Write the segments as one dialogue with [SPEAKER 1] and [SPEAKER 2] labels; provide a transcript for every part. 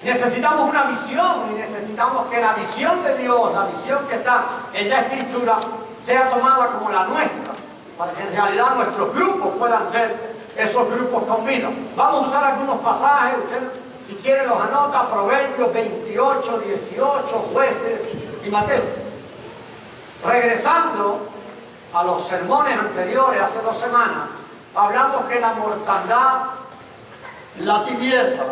[SPEAKER 1] Necesitamos una visión y necesitamos que la visión de Dios, la visión que está en la Escritura, sea tomada como la nuestra, para que en realidad nuestros grupos puedan ser esos grupos con vida. Vamos a usar algunos pasajes, usted si quiere los anota: Proverbios 28, 18, Jueces y Mateo. Regresando a los sermones anteriores, hace 2 semanas, hablamos que la mortandad, la tibieza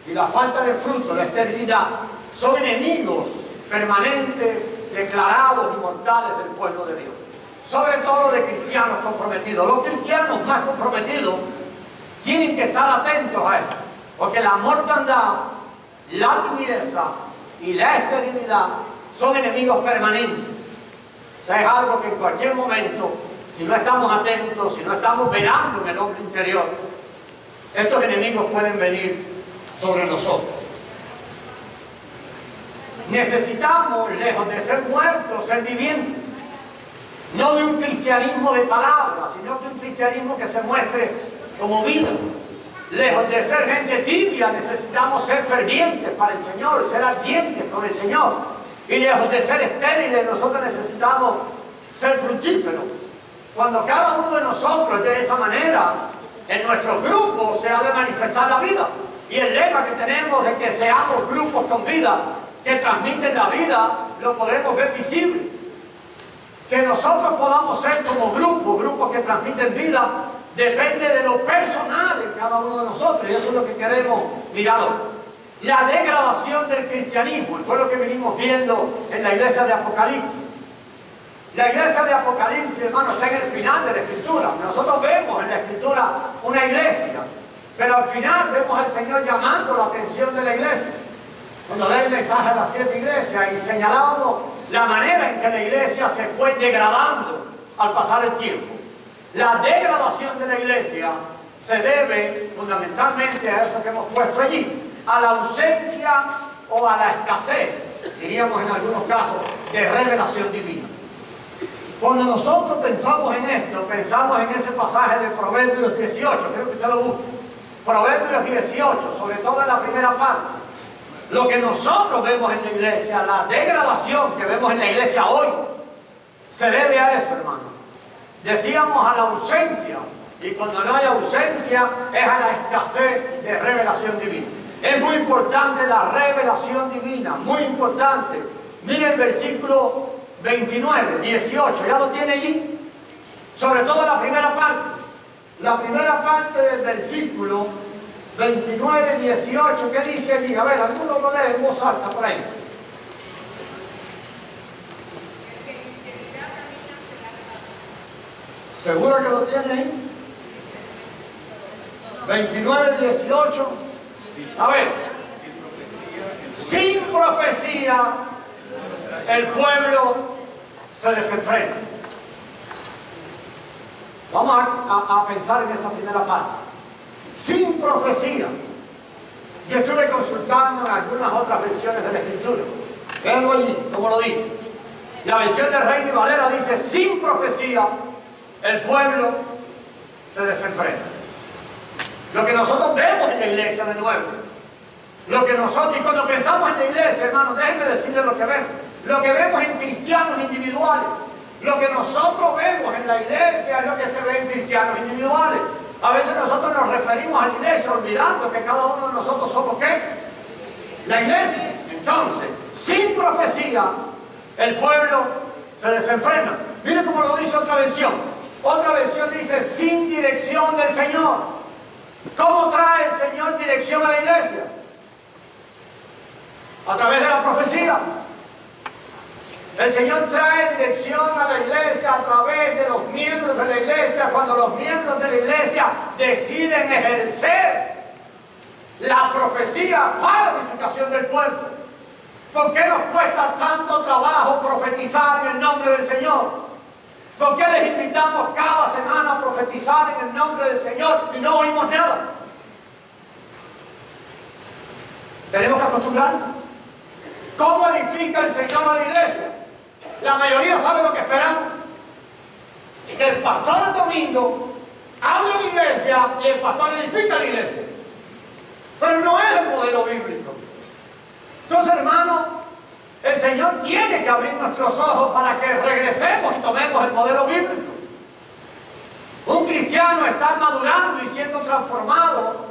[SPEAKER 1] y la falta de fruto, la esterilidad, son enemigos permanentes, declarados y mortales del pueblo de Dios. Sobre todo de cristianos comprometidos. Los cristianos más comprometidos tienen que estar atentos a esto, porque la mortandad, la tibieza y la esterilidad son enemigos permanentes. O sea, es algo que en cualquier momento, si no estamos atentos, si no estamos velando en el hombre interior, estos enemigos pueden venir sobre nosotros. Necesitamos, lejos de ser muertos, ser vivientes. No de un cristianismo de palabras, sino de un cristianismo que se muestre como vida. Lejos de ser gente tibia, necesitamos ser fervientes para el Señor, ser ardientes con el Señor. Y lejos de ser estériles, nosotros necesitamos ser fructíferos. Cuando cada uno de nosotros de esa manera, en nuestro grupo se ha de manifestar la vida. Y el lema que tenemos es que seamos grupos con vida, que transmiten la vida, lo podremos ver visible. Que nosotros podamos ser como grupos que transmiten vida, depende de lo personal en cada uno de nosotros. Y eso es lo que queremos mirar hoy. La degradación del cristianismo, y fue lo que venimos viendo en la iglesia de Apocalipsis. La iglesia de Apocalipsis, hermano, está en el final de la Escritura. Nosotros vemos en la Escritura una iglesia, pero al final vemos al Señor llamando la atención de la iglesia. Cuando da el mensaje a las 7 iglesias y señalábamos la manera en que la iglesia se fue degradando al pasar el tiempo. La degradación de la iglesia se debe fundamentalmente a eso que hemos puesto allí, a la ausencia o a la escasez, diríamos en algunos casos, de revelación divina. Cuando nosotros pensamos en esto, pensamos en ese pasaje de Proverbios 18, creo que usted lo busque. Proverbios 18, sobre todo en la primera parte. Lo que nosotros vemos en la iglesia, la degradación que vemos en la iglesia hoy, se debe a eso, hermano. Decíamos a la ausencia, y cuando no hay ausencia, es a la escasez de revelación divina. Es muy importante la revelación divina, muy importante. Mire el versículo 29, 18, ¿ya lo tiene allí? Sobre todo la primera parte. La primera parte del versículo 29, 18, ¿qué dice allí? A ver, alguno lo lee en voz alta por ahí. ¿Seguro que lo tiene ahí? 29, 18. A ver. Sin profecía, el pueblo se desenfrena. Vamos a pensar en esa primera parte. Sin profecía. Yo estuve consultando en algunas otras versiones de la Escritura. Vengo allí, como lo dice. La versión de Reina y Valera dice: sin profecía, el pueblo se desenfrena. Lo que nosotros vemos en la iglesia de nuevo. Lo que nosotros, y cuando pensamos en la iglesia, hermano, déjenme decirles lo que vemos. Lo que vemos en cristianos individuales. Lo que nosotros vemos en la iglesia es lo que se ve en cristianos individuales. A veces nosotros nos referimos a la iglesia olvidando que cada uno de nosotros somos ¿qué? La iglesia. Entonces, sin profecía, el pueblo se desenfrena. Mire cómo lo dice otra versión. Otra versión dice: sin dirección del Señor. ¿Cómo trae el Señor dirección a la iglesia? A través de la profecía. El Señor trae dirección a la iglesia a través de los miembros de la iglesia, cuando los miembros de la iglesia deciden ejercer la profecía para la edificación del pueblo. ¿Por qué nos cuesta tanto trabajo profetizar en el nombre del Señor? ¿Por qué les invitamos cada semana a profetizar en el nombre del Señor y no oímos nada? Tenemos que acostumbrarnos. ¿Cómo edifica el Señor a la iglesia? La mayoría sabe lo que esperamos. Y que el pastor el domingo habla a la iglesia y el pastor edifica la iglesia. Pero no es el modelo bíblico. Señor tiene que abrir nuestros ojos para que regresemos y tomemos el modelo bíblico. Un cristiano está madurando y siendo transformado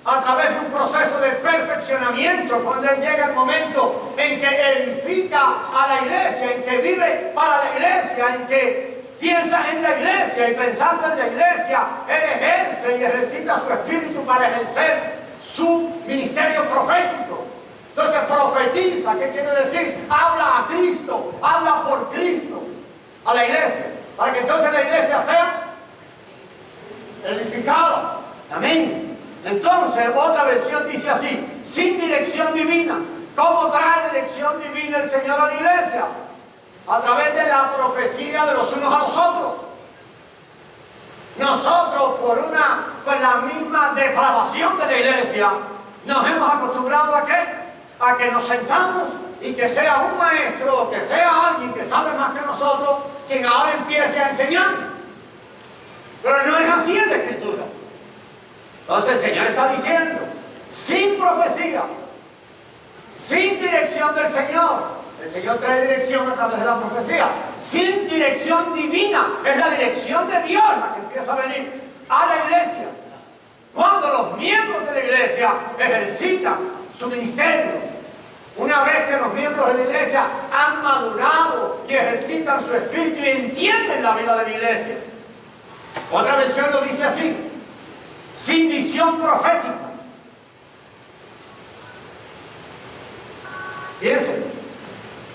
[SPEAKER 1] a través de un proceso de perfeccionamiento cuando él llega el momento en que edifica a la iglesia, en que vive para la iglesia, en que piensa en la iglesia y pensando en la iglesia, él ejerce y ejercita su espíritu para ejercer su ministerio profético. Entonces profetiza, ¿qué quiere decir? Habla a Cristo, habla por Cristo a la iglesia, para que entonces la iglesia sea edificada. Amén. Entonces otra versión dice así: sin dirección divina. ¿Cómo trae dirección divina el Señor a la iglesia? A través de la profecía de los unos a los otros. Nosotros con la misma depravación de la iglesia nos hemos acostumbrado a ¿qué? A que nos sentamos y que sea un maestro o que sea alguien que sabe más que nosotros quien ahora empiece a enseñar. Pero no es así en la Escritura. Entonces el Señor está diciendo, sin profecía, sin dirección del Señor. El Señor trae dirección a través de la profecía. Sin dirección divina, es la dirección de Dios la que empieza a venir a la iglesia. Cuando los miembros de la iglesia ejercitan su ministerio, una vez que los miembros de la iglesia han madurado y ejercitan su espíritu y entienden la vida de la iglesia. Otra versión lo dice así: sin visión profética. Fíjense,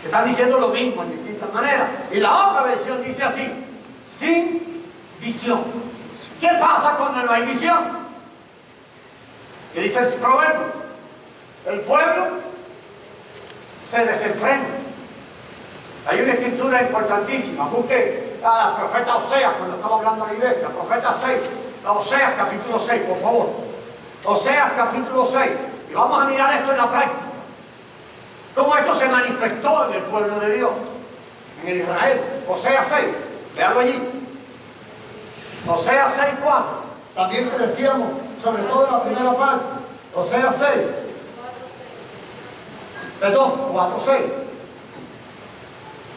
[SPEAKER 1] que están diciendo lo mismo en distintas maneras. Y la otra versión dice así: sin visión. ¿Qué pasa cuando no hay visión? ¿Qué dice el proverbio? El pueblo se desenfrena. Hay una escritura importantísima. Busque al profeta Oseas cuando estaba hablando a la iglesia. Profeta 6. Oseas capítulo 6, por favor. Oseas capítulo 6. Y vamos a mirar esto en la práctica. Cómo esto se manifestó en el pueblo de Dios, en el Israel. Oseas 6. Veanlo allí. Oseas 6:4. También te decíamos, sobre todo en la primera parte. Oseas 6. Perdón, 4:6.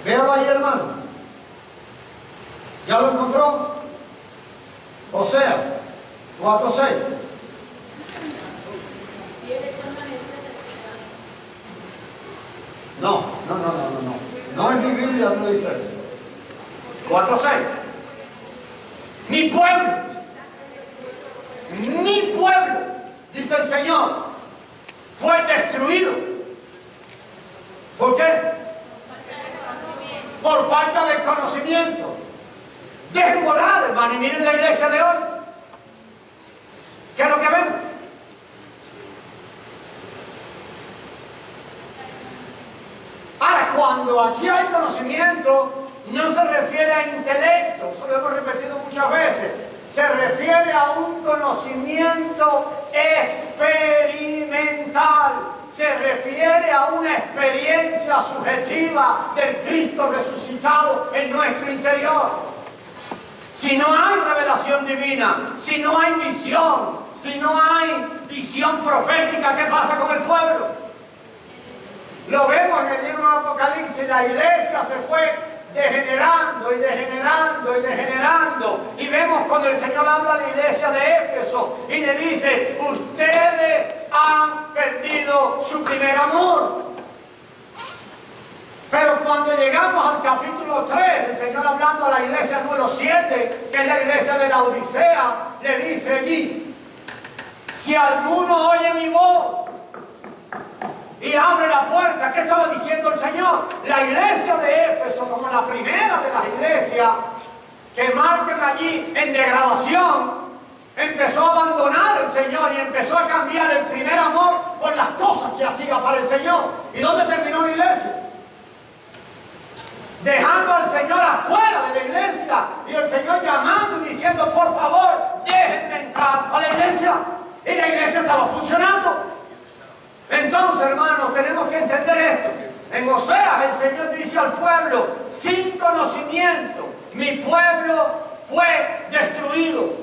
[SPEAKER 1] Véalo ahí, hermano. ¿Ya lo encontró? Oseas 4:6. No. No en mi Biblia no dice eso. 4:6. Mi pueblo, dice el Señor, fue destruido. ¿Por qué? Por falta de conocimiento. Dejen volar, hermano, y miren la iglesia de hoy. ¿Qué es lo que vemos? Ahora, cuando aquí hay conocimiento, no se refiere a intelecto, eso lo hemos repetido muchas veces. Se refiere a un conocimiento experimental. Se refiere a una experiencia subjetiva del Cristo resucitado en nuestro interior. Si no hay revelación divina, si no hay visión, si no hay visión profética, ¿qué pasa con el pueblo? Lo vemos en el libro de Apocalipsis, la iglesia se fue degenerando y degenerando y degenerando. Y vemos cuando el Señor habla a la iglesia de Éfeso y le dice: ustedes han perdido su primer amor. Pero cuando llegamos al capítulo 3, el Señor hablando a la iglesia número 7, que es la iglesia de la Odisea, le dice allí: si alguno oye mi voz y abre la puerta. ¿Qué estaba diciendo el Señor? La iglesia de Éfeso, como la primera de las iglesias que marcan allí en degradación, empezó a abandonar al Señor y empezó a cambiar el primer amor por las cosas que hacía para el Señor. ¿Y dónde terminó la iglesia? Dejando al Señor afuera de la iglesia y el Señor llamando y diciendo: por favor, déjenme entrar a la iglesia. Y la iglesia estaba funcionando. Entonces, hermanos, tenemos que entender esto. En Oseas el Señor dice al pueblo: sin conocimiento mi pueblo fue destruido.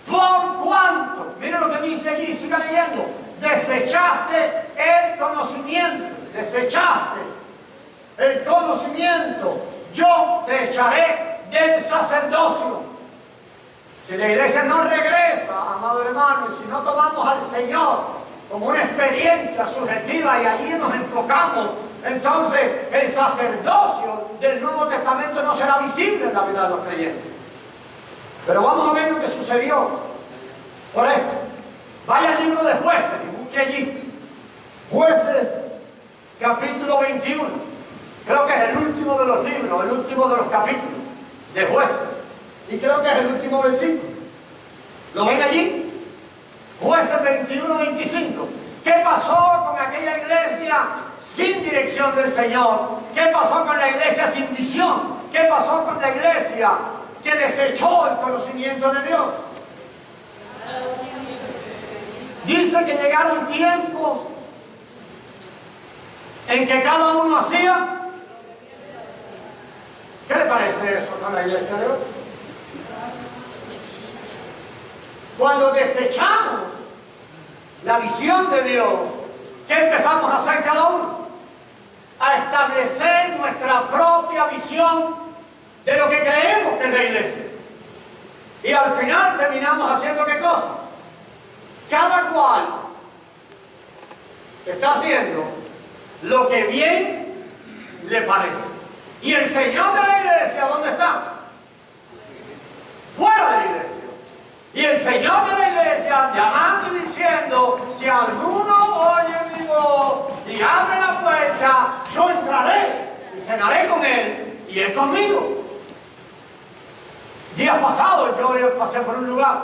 [SPEAKER 1] ¿Por cuánto? Miren lo que dice allí, siga leyendo. Desechaste el conocimiento. Desechaste el conocimiento, yo te echaré del sacerdocio. Si la iglesia no regresa, amado hermano, y si no tomamos al Señor como una experiencia subjetiva y allí nos enfocamos, entonces el sacerdocio del Nuevo Testamento no será visible en la vida de los creyentes. Pero vamos a ver lo que sucedió. Por esto, vaya al libro de Jueces y busque allí. Jueces, capítulo 21. Creo que es el último de los libros, el último de los capítulos de Jueces. Y creo que es el último versículo. ¿Lo ven allí? Jueces 21, 25. ¿Qué pasó con aquella iglesia sin dirección del Señor? ¿Qué pasó con la iglesia sin visión? ¿Qué pasó con la iglesia que desechó el conocimiento de Dios? Dice que llegaron tiempos en que cada uno hacía. ¿Qué le parece eso con la iglesia de hoy? Cuando desechamos la visión de Dios, ¿qué empezamos a hacer cada uno? A establecer nuestra propia visión de lo que creemos que es la iglesia. Y al final terminamos haciendo ¿qué cosa? Cada cual está haciendo lo que bien le parece. ¿Y el Señor de la iglesia dónde está? Fuera de la iglesia. Y el Señor de la iglesia llamando y diciendo: si alguno oye mi voz y abre la puerta, yo entraré y cenaré con él y él conmigo. Días pasados yo pasé por un lugar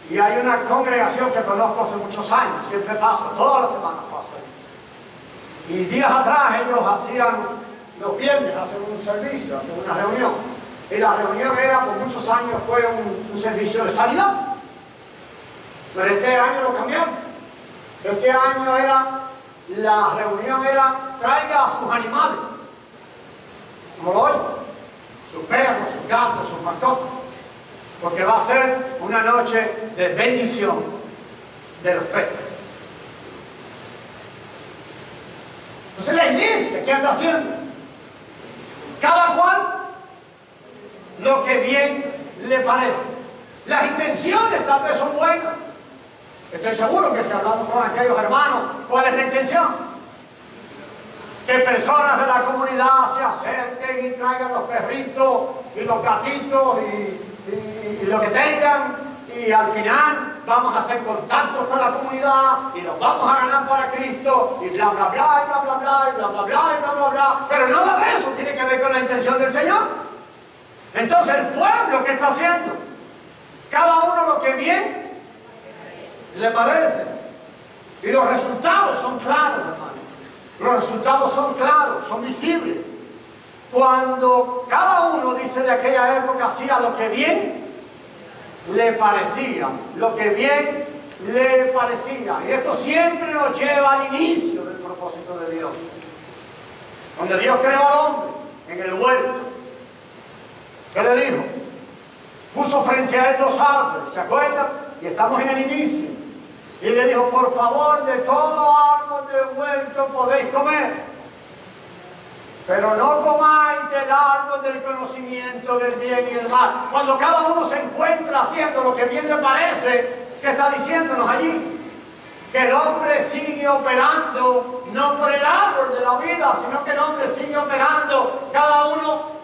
[SPEAKER 1] y hay una congregación que conozco hace muchos años, siempre paso, todas las semanas paso ahí. Y días atrás ellos hacían, los viernes hacen un servicio, hacen una reunión. Y la reunión era, por muchos años, fue un servicio de sanidad. Pero este año lo cambiaron. Este año la reunión era, traiga a sus animales. Como lo oyen. Sus perros, sus gatos, sus mascotas. Porque va a ser una noche de bendición de los peces. Entonces la iglesia, ¿qué anda haciendo? Cada cual lo que bien le parece. Las intenciones tal vez son buenas. Estoy seguro que si hablamos con aquellos hermanos, ¿cuál es la intención? Que personas de la comunidad se acerquen y traigan los perritos y los gatitos y lo que tengan, y al final vamos a hacer contactos con la comunidad y los vamos a ganar para Cristo y bla bla bla y bla bla bla y bla bla bla y bla bla bla. Pero nada de eso tiene que ver con la intención del Señor. Entonces el pueblo, ¿qué está haciendo? Cada uno lo que bien le parece. Y los resultados son claros, hermano. Los resultados son claros, son visibles. Cuando cada uno, dice, de aquella época hacía lo que bien le parecía. Lo que bien le parecía. Y esto siempre nos lleva al inicio del propósito de Dios. Donde Dios creó al hombre en el huerto. ¿Qué le dijo? Puso frente a él dos árboles, ¿se acuerdan? Y estamos en el inicio. Y le dijo: por favor, de todo árbol del huerto podéis comer, pero no comáis del árbol del conocimiento del bien y el mal. Cuando cada uno se encuentra haciendo lo que bien le parece, ¿qué está diciéndonos allí? Que el hombre sigue operando, no por el árbol de la vida, sino que el hombre sigue operando, cada uno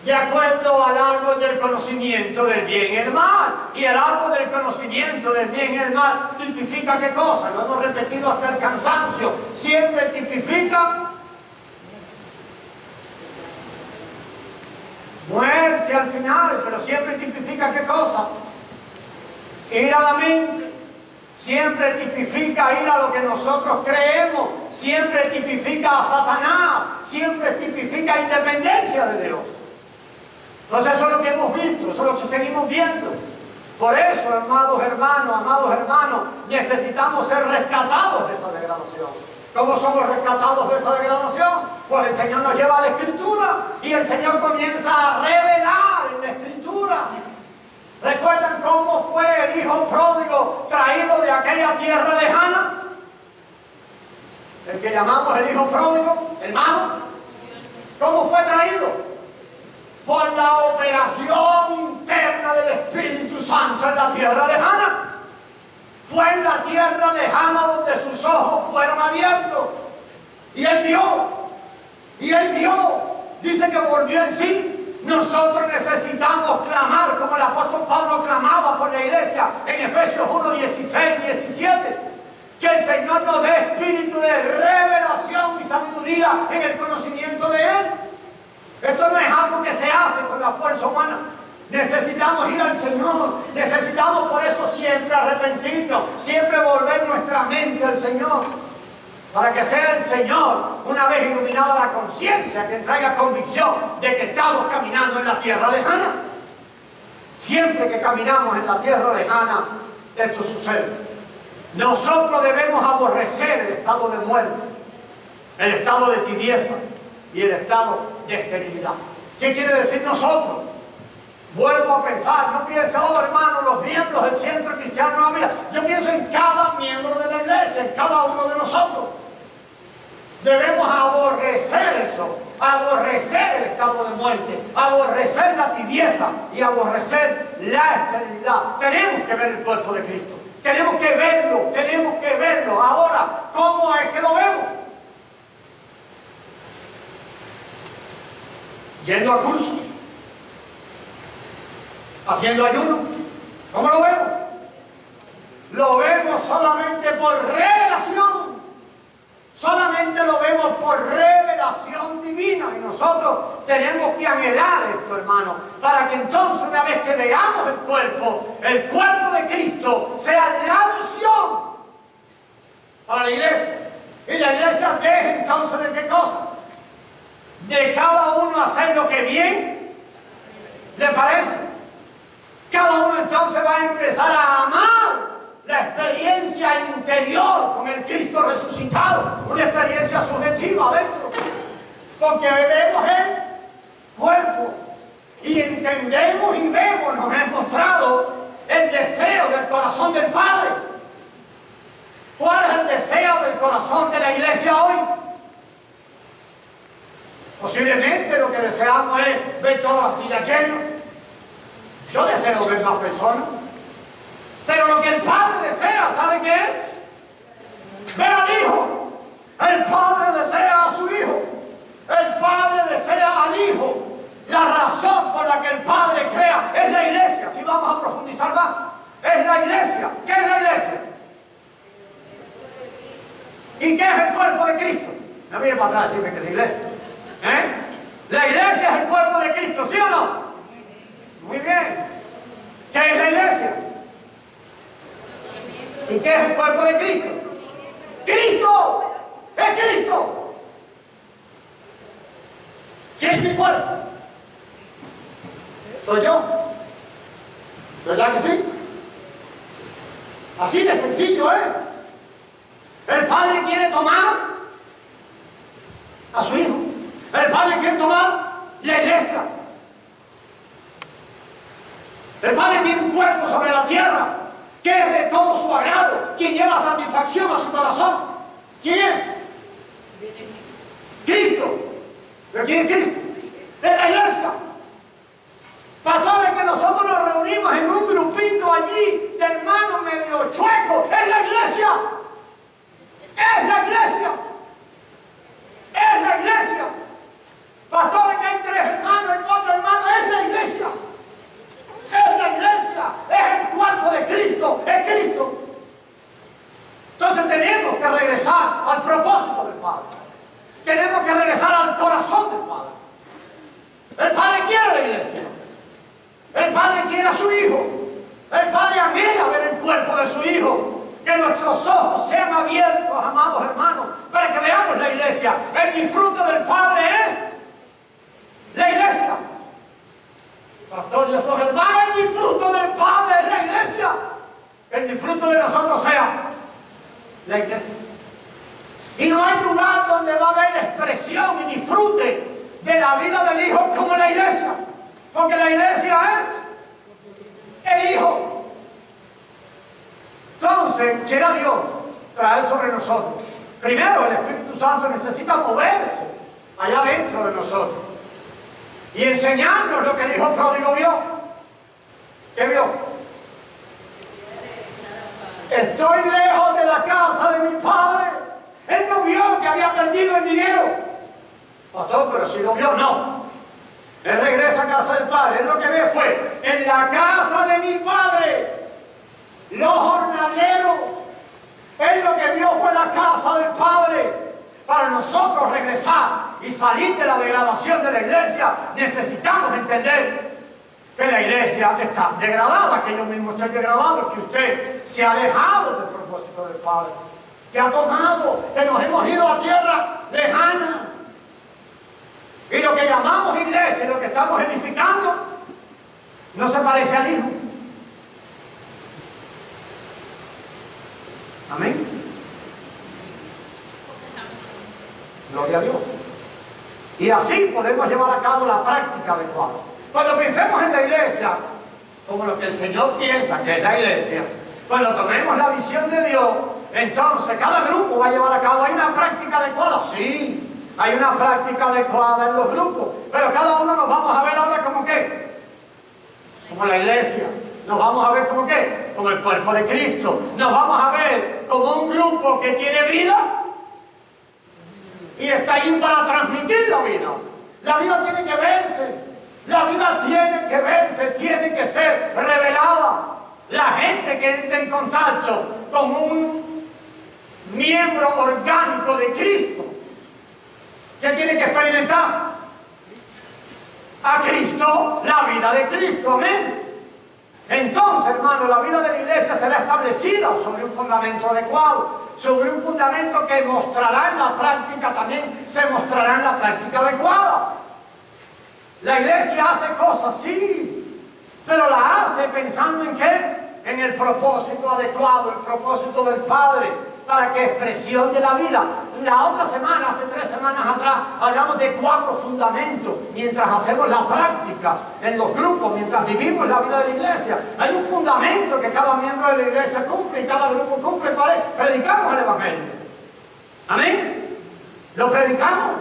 [SPEAKER 1] de acuerdo al árbol del conocimiento del bien y el mal. Y el árbol del conocimiento del bien y el mal tipifica ¿qué cosa? Lo hemos repetido hasta el cansancio. Siempre tipifica muerte al final, pero siempre tipifica ¿qué cosa? Ir a la mente. Siempre tipifica ir a lo que nosotros creemos. Siempre tipifica a Satanás. Siempre tipifica independencia de Dios. Entonces eso es lo que hemos visto, eso es lo que seguimos viendo. Por eso, amados hermanos, necesitamos ser rescatados de esa degradación. ¿Cómo somos rescatados de esa degradación? Pues el Señor nos lleva a la Escritura y el Señor comienza a revelar en la Escritura. ¿Recuerdan cómo fue el hijo pródigo traído de aquella tierra lejana? el que llamamos el hijo pródigo, hermano, ¿cómo fue traído? Por la operación interna del Espíritu Santo en la tierra lejana. Fue en la tierra lejana donde sus ojos fueron abiertos. Y él vio, dice que volvió en sí. Nosotros necesitamos clamar como el apóstol Pablo clamaba por la iglesia en Efesios 1, 16, 17. Que el Señor nos dé espíritu de revelación y sabiduría en el conocimiento de Él. Esto no es algo que se hace con la fuerza humana. Necesitamos ir al Señor. Necesitamos por eso siempre arrepentirnos, siempre volver nuestra mente al Señor. Para que sea el Señor, una vez iluminada la conciencia, que traiga convicción de que estamos caminando en la tierra lejana. Siempre que caminamos en la tierra lejana, esto sucede. Nosotros debemos aborrecer el estado de muerte, el estado de tibieza y el estado de esterilidad. ¿Qué quiere decir nosotros? Vuelvo a pensar, no piense, oh hermano, los miembros del centro cristiano, no, mira, yo pienso en cada miembro de la iglesia, en cada uno de nosotros. Debemos aborrecer eso, aborrecer el estado de muerte, aborrecer la tibieza y aborrecer la esterilidad. Tenemos que ver el cuerpo de Cristo, tenemos que verlo. Ahora, ¿cómo es que lo vemos? Yendo a cursos, haciendo ayuno. ¿Cómo lo vemos? Lo vemos solamente por revelación. Solamente lo vemos por revelación divina. Y nosotros tenemos que anhelar esto, hermano, para que entonces, una vez que veamos el cuerpo de Cristo, sea la visión para la iglesia. Y la iglesia deje entonces de qué cosa? De cada uno hacer lo que bien le parece. Cada uno entonces va a empezar a amar la experiencia interior con el Cristo resucitado, una experiencia subjetiva adentro, porque vemos el cuerpo y entendemos y vemos, nos ha mostrado el deseo del corazón del Padre. ¿Cuál es el deseo del corazón de la iglesia hoy? Posiblemente lo que deseamos es ver toda la silla llena. Yo deseo ver más personas. Pero lo que el Padre desea, ¿sabe qué es? Ver al Hijo. El Padre desea a su Hijo. El Padre desea al Hijo. La razón por la que el Padre crea es la iglesia. Si vamos a profundizar más, es la iglesia. ¿Qué es la iglesia? ¿Y qué es el cuerpo de Cristo? No mire para atrás y decirme que es la iglesia. La iglesia es el cuerpo de Cristo, ¿sí o no? Muy bien. ¿Qué es la iglesia? ¿Y qué es el cuerpo de Cristo? ¡Cristo! ¡Es Cristo! ¿Quién es mi cuerpo? Soy yo. ¿Verdad que sí? Así de sencillo, ¿eh? El Padre quiere tomar a su Hijo. El Padre quiere tomar la iglesia. El Padre tiene un cuerpo sobre la tierra que es de todo su agrado, quien lleva satisfacción a su corazón. ¿Quién es? Cristo. ¿Pero quién es Cristo? Es la iglesia. Pastores, que nosotros nos reunimos en un grupito allí de hermanos medio chuecos. ¡Es la iglesia! ¡Es la iglesia! ¡Es la iglesia! Pastores, que hay 3 hermanos y 4 hermanos. ¡Es la iglesia! ¡Es la iglesia! ¡Es el cuerpo de Cristo! ¡Es Cristo! Entonces tenemos que regresar al propósito del Padre. Tenemos que regresar al corazón del Padre. El Padre quiere la iglesia. El Padre quiere a su Hijo. El Padre anhela ver el cuerpo de su Hijo. Que nuestros ojos sean abiertos, amados hermanos, para que veamos la iglesia. El disfrute del Padre es la iglesia. Pastor, yo soy hermano, el disfrute del Padre es la iglesia. El disfrute de nosotros sea la iglesia. Y no hay lugar donde va a haber expresión y disfrute de la vida del Hijo como la iglesia. Porque la iglesia es el Hijo. Entonces, quiera Dios traer sobre nosotros Primero, el Espíritu Santo necesita moverse allá dentro de nosotros y enseñarnos lo que el hijo pródigo vio. ¿Qué vio? Estoy lejos de la casa de mi padre. Él no vio que había perdido el dinero. Pastor, pero si lo vio, no. Él regresa a casa del padre. Él lo que ve fue, en la casa de mi padre, los jornaleros. Él lo que vio fue la casa del padre. Para nosotros regresar y salir de la degradación de la iglesia, necesitamos entender que la iglesia está degradada, que yo mismo estoy degradado, que usted se ha alejado del propósito del Padre, que ha tomado, que nos hemos ido a tierra lejana. Y lo que llamamos iglesia, lo que estamos edificando, no se parece al Hijo. Amén. Gloria a Dios. Y así podemos llevar a cabo la práctica adecuada. Cuando pensemos en la iglesia, como lo que el Señor piensa que es la iglesia, cuando tomemos la visión de Dios, entonces cada grupo va a llevar a cabo. ¿Hay una práctica adecuada? Sí, hay una práctica adecuada en los grupos, pero cada uno nos vamos a ver ahora como ¿qué? Como la iglesia. Nos vamos a ver como ¿qué? Como el cuerpo de Cristo. Nos vamos a ver como un grupo que tiene vida y está ahí para transmitir la vida. La vida tiene que verse. La vida tiene que verse, tiene que ser revelada. La gente que entra en contacto con un miembro orgánico de Cristo, ¿qué tiene que experimentar? A Cristo, la vida de Cristo, amén. Entonces, hermano, la vida de la iglesia será establecida sobre un fundamento adecuado, sobre un fundamento que mostrará en la práctica, también se mostrará en la práctica adecuada. La iglesia hace cosas, sí, pero la hace pensando en ¿qué? En el propósito adecuado, el propósito del Padre, para que expresión de la vida. La otra semana, hace 3 semanas atrás, hablamos de 4 fundamentos. Mientras hacemos la práctica en los grupos, mientras vivimos la vida de la iglesia, hay un fundamento que cada miembro de la iglesia cumple y cada grupo cumple. ¿Cuál es? Predicamos el Evangelio. Amén. Lo predicamos.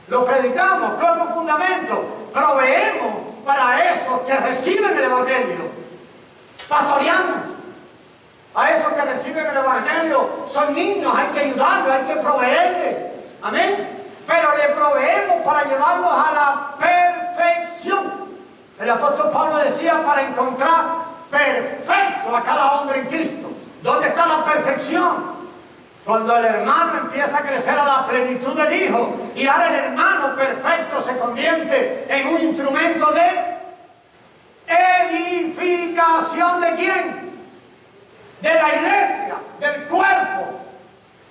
[SPEAKER 1] Lo predicamos. 4 fundamentos. Proveemos para esos que reciben el Evangelio. Pastoreamos a esos que reciben el Evangelio. Son niños, hay que ayudarlos, hay que proveerles. Amén. Pero le proveemos para llevarlos a la perfección. El apóstol Pablo decía, para encontrar perfecto a cada hombre en Cristo. ¿Dónde está la perfección? Cuando el hermano empieza a crecer a la plenitud del Hijo, y ahora el hermano perfecto se convierte en un instrumento de edificación. ¿De quién? De la iglesia, del cuerpo.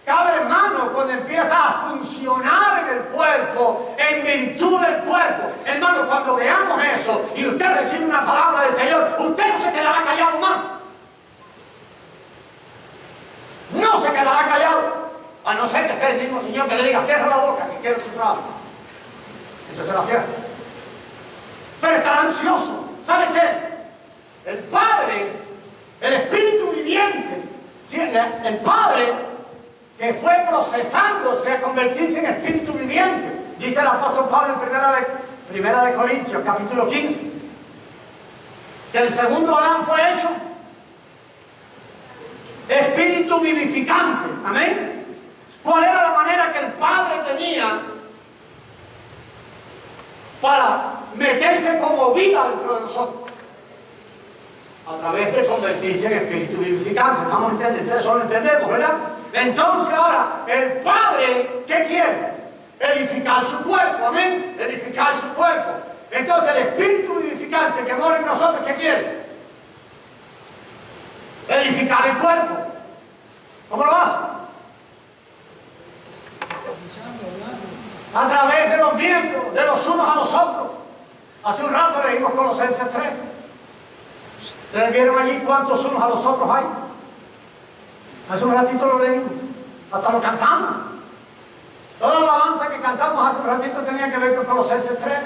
[SPEAKER 1] Cada hermano, cuando empieza a funcionar en el cuerpo, en virtud del cuerpo, hermano, cuando veamos eso y usted recibe una palabra del Señor, usted no se quedará callado más. No se quedará callado, a no ser que sea el mismo Señor que le diga, cierra la boca, que quiero escuchar algo. Entonces la cierra. Pero estará ansioso. ¿Sabe qué? El Padre, el Espíritu viviente, ¿sí? El Padre que fue procesándose a convertirse en Espíritu viviente, dice el apóstol Pablo en primera de Corintios, capítulo 15, que el segundo Adán fue hecho Espíritu vivificante. Amén. ¿Cuál era la manera que el Padre tenía para meterse como vida dentro de nosotros? A través de convertirse en espíritu vivificante. ¿Estamos entendiendo? Ustedes solo entendemos, ¿verdad? Entonces ahora, el Padre, ¿qué quiere? Edificar su cuerpo, amén. Edificar su cuerpo. Entonces el espíritu vivificante que mora en nosotros, ¿qué quiere? Edificar el cuerpo. ¿Cómo lo hace? A través de los miembros, de los unos a los otros. Hace un rato leímos Colosenses 3. ¿Ustedes vieron allí cuántos unos a los otros hay? Hace un ratito lo leímos. Hasta lo cantamos. Toda la alabanza que cantamos hace un ratito tenía que ver con Colosenses 3.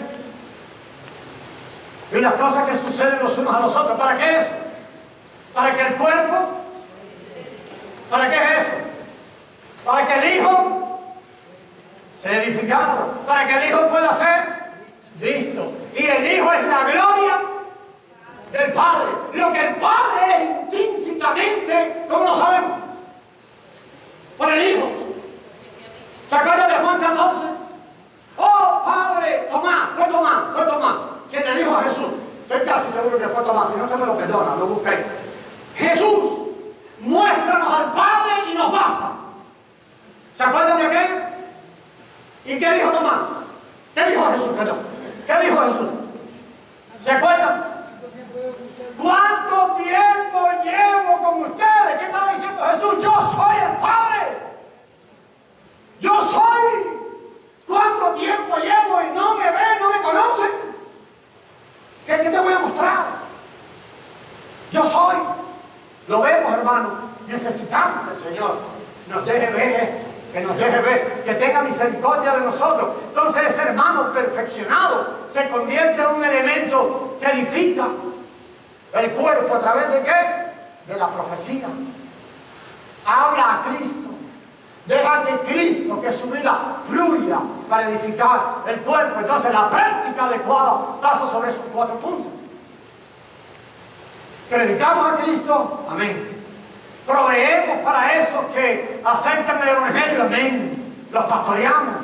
[SPEAKER 1] Y las cosas que suceden los unos a los otros. ¿Para qué es? Para que el cuerpo, ¿para qué es eso? Para que el el Hijo sea edificado, para que el Hijo pueda ser visto. Y el Hijo es la gloria del Padre. Lo que el Padre es intrínsecamente, ¿cómo lo sabemos? Por el Hijo. ¿Se acuerdan de Juan 14? Oh, Padre, Tomás, fue Tomás, quien le dijo a Jesús. Estoy casi seguro que fue Tomás, si no, usted me lo perdona, lo busqué. Jesús, muéstranos al Padre y nos basta. ¿Se acuerdan de qué? ¿Y qué dijo Tomás? ¿Qué dijo Jesús? Perdón. ¿Qué dijo Jesús? ¿Se acuerdan? ¿Cuánto tiempo llevo con ustedes? ¿Qué estaba diciendo Jesús? Yo soy el Padre. Yo soy. ¿Cuánto tiempo llevo y no me ven, no me conocen? ¿Qué te voy a mostrar? Yo soy. Lo vemos, hermano. Necesitamos que el Señor nos deje ver, que nos deje ver, que tenga misericordia de nosotros. Entonces ese hermano perfeccionado se convierte en un elemento que edifica el cuerpo. ¿A través de qué? De la profecía. Habla a Cristo. Deja que Cristo, que su vida fluya para edificar el cuerpo. Entonces la práctica adecuada pasa sobre esos 4 puntos. Predicamos a Cristo, amén. Proveemos para esos que aceptan el Evangelio, amén. Los pastoreamos.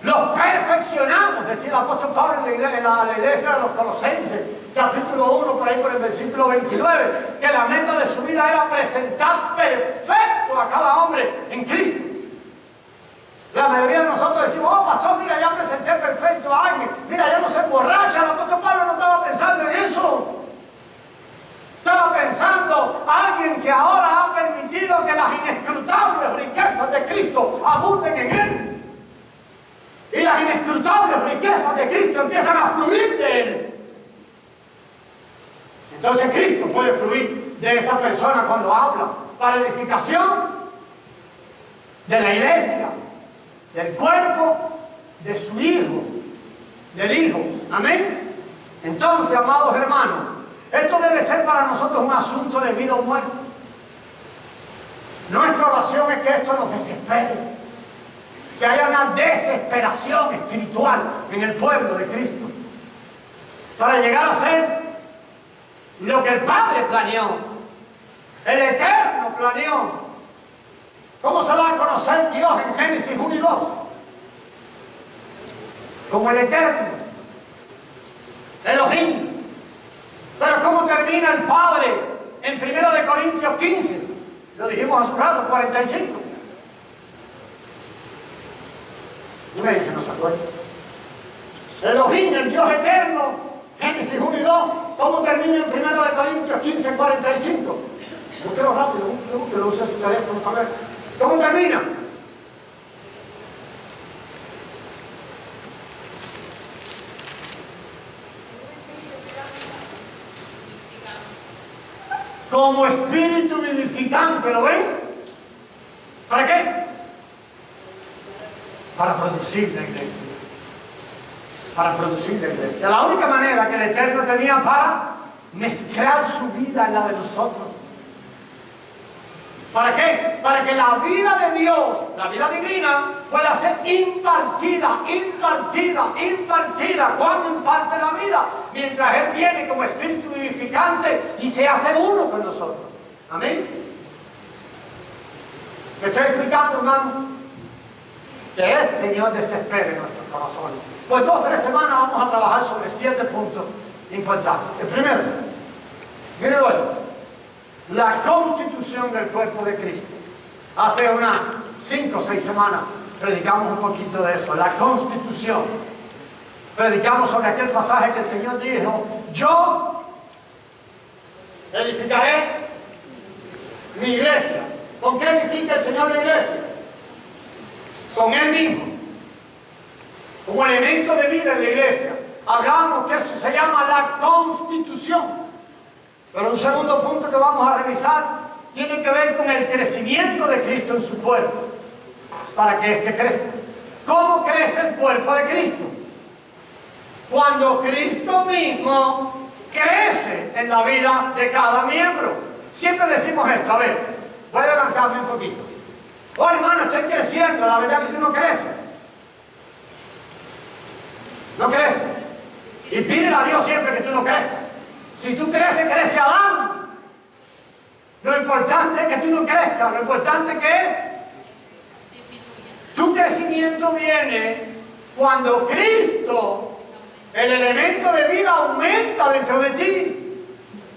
[SPEAKER 1] Los perfeccionamos, decía el apóstol Pablo en la iglesia de los Colosenses, capítulo 1, por ahí por el versículo 29, que la meta de su vida era presentar perfecto a cada hombre en Cristo. La mayoría de nosotros decimos, oh pastor, mira, ya presenté perfecto a alguien, mira, ya no se emborracha. El apóstol Pablo no estaba pensando en eso. Estaba pensando a alguien que ahora ha permitido que las inescrutables riquezas de Cristo abunden en él. Y las inescrutables riquezas de Cristo empiezan a fluir de él. Entonces Cristo puede fluir de esa persona cuando habla para edificación de la iglesia, del cuerpo, de su Hijo, del Hijo. Amén. Entonces, amados hermanos, esto debe ser para nosotros un asunto de vida o muerte. Nuestra oración es que esto nos desespere, que haya una desesperación espiritual en el pueblo de Cristo, para llegar a ser lo que el Padre planeó, el Eterno planeó. ¿Cómo se va a conocer Dios en Génesis 1 y 2? Como el Eterno, Elohim. Pero ¿cómo termina el Padre en 1 Corintios 15? Lo dijimos hace un rato, 45. Una vez se nos acuerda. Elohim, el Dios eterno, Génesis 1 y 2. ¿Cómo termina en 1 Corintios 15, 45? Búsquelo rápido, búsquelo, use su teléfono para ver. ¿Cómo termina? Como espíritu vivificante, ¿lo ven? ¿Para qué? Para producir la iglesia. Para producir la iglesia. La única manera que el Eterno tenía para mezclar su vida en la de nosotros. ¿Para qué? Para que la vida de Dios, la vida divina, pueda ser impartida. ¿Cuándo imparte la vida? Mientras Él viene como espíritu vivificante y se hace uno con nosotros. Amén. ¿Me estoy explicando, hermano? Que el Señor desespere en nuestros corazones. Pues 2 o 3 semanas vamos a trabajar sobre 7 puntos importantes. El primero, mírenlo ahí. La constitución del cuerpo de Cristo. Hace unas 5 o 6 semanas predicamos un poquito de eso, la constitución. Predicamos sobre aquel pasaje que el Señor dijo, yo edificaré mi iglesia. ¿Con qué edifica el Señor la iglesia? Con Él mismo, como elemento de vida en la iglesia. Hablamos que eso se llama la constitución. Pero un segundo punto que vamos a revisar tiene que ver con el crecimiento de Cristo en su cuerpo, para que éste crezca. ¿Cómo crece el cuerpo de Cristo? Cuando Cristo mismo crece en la vida de cada miembro. Siempre decimos esto, a ver, voy a adelantarme un poquito. Oh, hermano, estoy creciendo. La verdad es que tú no creces. No creces. Y pídele a Dios siempre que tú no crezcas. Si tú creces, crece Adán. Lo importante es que tú no crezcas. Lo importante que es tu crecimiento viene cuando Cristo, el elemento de vida, aumenta dentro de ti.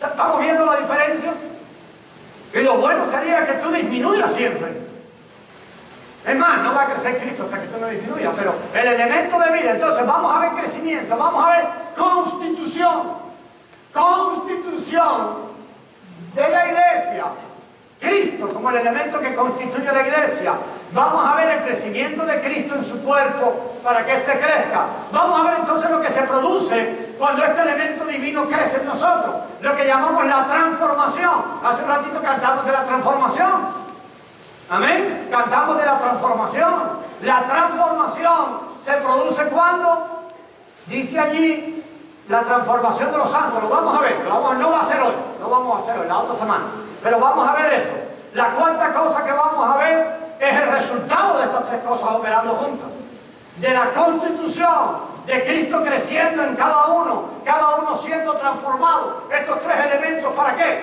[SPEAKER 1] ¿Estamos viendo la diferencia? Y lo bueno sería que tú disminuyas siempre. Es más, no va a crecer Cristo hasta que tú no disminuyas, pero el elemento de vida. Entonces vamos a ver crecimiento, vamos a ver constitución. Constitución de la iglesia. Cristo como el elemento que constituye la iglesia. Vamos a ver el crecimiento de Cristo en su cuerpo para que éste crezca. Vamos a ver entonces lo que se produce cuando este elemento divino crece en nosotros. Lo que llamamos la transformación. Hace un ratito cantamos de la transformación. Amén. Cantamos de la transformación. La transformación se produce cuando, dice allí, la transformación de los santos. Lo vamos a ver. No va a ser hoy. No vamos a hacer hoy, la otra semana. Pero vamos a ver eso. La cuarta cosa que vamos a ver es el resultado de estas tres cosas operando juntas. De la constitución de Cristo creciendo en cada uno siendo transformado. Estos tres elementos, ¿para qué?